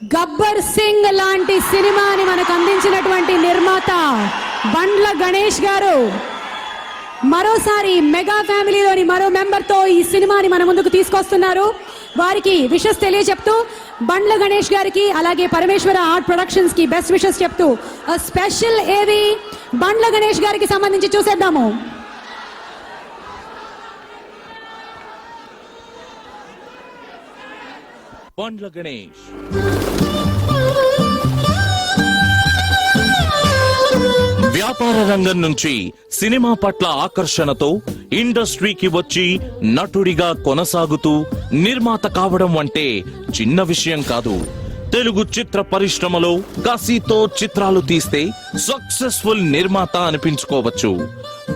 గబ్బర్ సింగ్ లాంటి సినిమాని మనకు అందించినటువంటి నిర్మాత బండ్ల గణేష్ గారు మరోసారి మెగా ఫ్యామిలీలోని మరో మెంబర్ తో ఈ సినిమాని మన ముందుకు తీసుకొస్తున్నారు. వారికి విషెస్ తెలియజెప్తూ బండ్ల గణేష్ గారికి అలాగే పరమేశ్వర ఆర్ట్ ప్రొడక్షన్స్ కి బెస్ట్ విషెస్ చెప్తూ స్పెషల్ ఏవి బండ్ల గణేష్ గారికి సంబంధించి చూసేద్దాము. బండ్ల గణేష్ వ్యాపార రంగం నుంచి సినిమా పట్ల ఆకర్షణతో ఇండస్ట్రీకి వచ్చి నటుడిగా కొనసాగుతూ నిర్మాత కావడం అంటే చిన్న విషయం కాదు. తెలుగు చిత్ర పరిశ్రమలో కసితో చిత్రాలు తీస్తే సక్సెస్ఫుల్ నిర్మాత అనిపించుకోవచ్చు.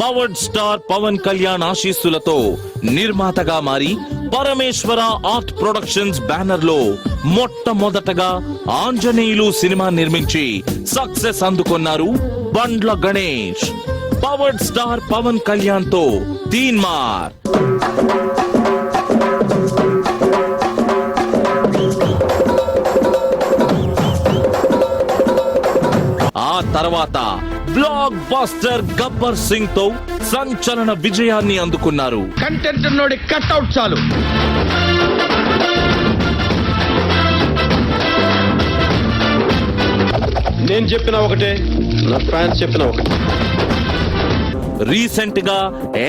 పవర్డ్ స్టార్ పవన్ కళ్యాణ్ ఆశీస్సులతో నిర్మాతగా మారి పరమేశ్వర ఆర్ట్ ప్రొడక్షన్స్ బ్యానర్ లో మొట్టమొదటగా ఆంజనేయులు సినిమా నిర్మించి సక్సెస్ అందుకున్నారు బండ్ల గణేష్. పవర్డ్ స్టార్ పవన్ కళ్యాణ్ తో తీన్మార్. ఆ తర్వాత బ్లాక్ బస్టర్ గబ్బర్ సింగ్ తో సంచలన విజయాన్ని అందుకున్నారు. కంటెంట్ నోడి కట్అవుట్ చాలు. నేను చెప్పిన ఒకటే, నా ఫ్యాన్స్ చెప్పిన ఒకటే. రీసెంట్ గా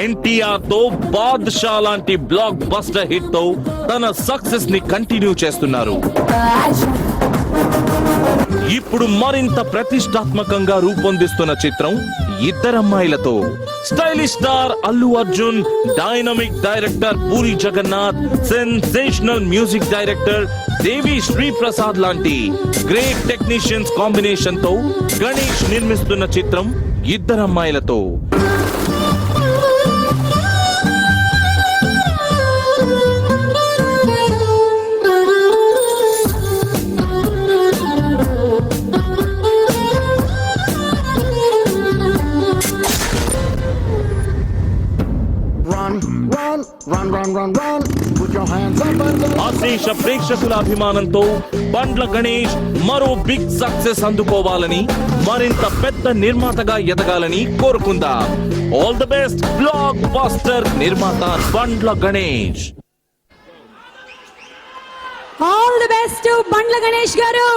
ఎన్టీఆర్ తో బాద్షా లాంటి బ్లాక్ బస్టర్ హిట్ తో తన సక్సెస్ ని కంటిన్యూ చేస్తున్నారు. ఇప్పుడు మరింత ప్రతిష్టాత్మకంగా రూపొందిస్తున్న చిత్రం ఇద్దరమ్మాయిలతో. Stylish star Allu Arjun, dynamic director Puri Jagannadh, sensational music director Devi Sri Prasad లాంటి గ్రేట్ టెక్నీషియన్స్ కాంబినేషన్ తో గణేష్ నిర్మిస్తున్న చిత్రం ఇద్దరమ్మాయిలతో. అశేష ప్రేక్షకుల అభిమానంతో బండ్ల గణేష్ మరో బిగ్ సక్సెస్ అందుకోవాలని, మరింత పెద్ద నిర్మాతగా ఎదగాలని కోరుకుందాం. All the best block buster నిర్మాత Bandla Ganesh. All the best Bandla Ganesh గారు.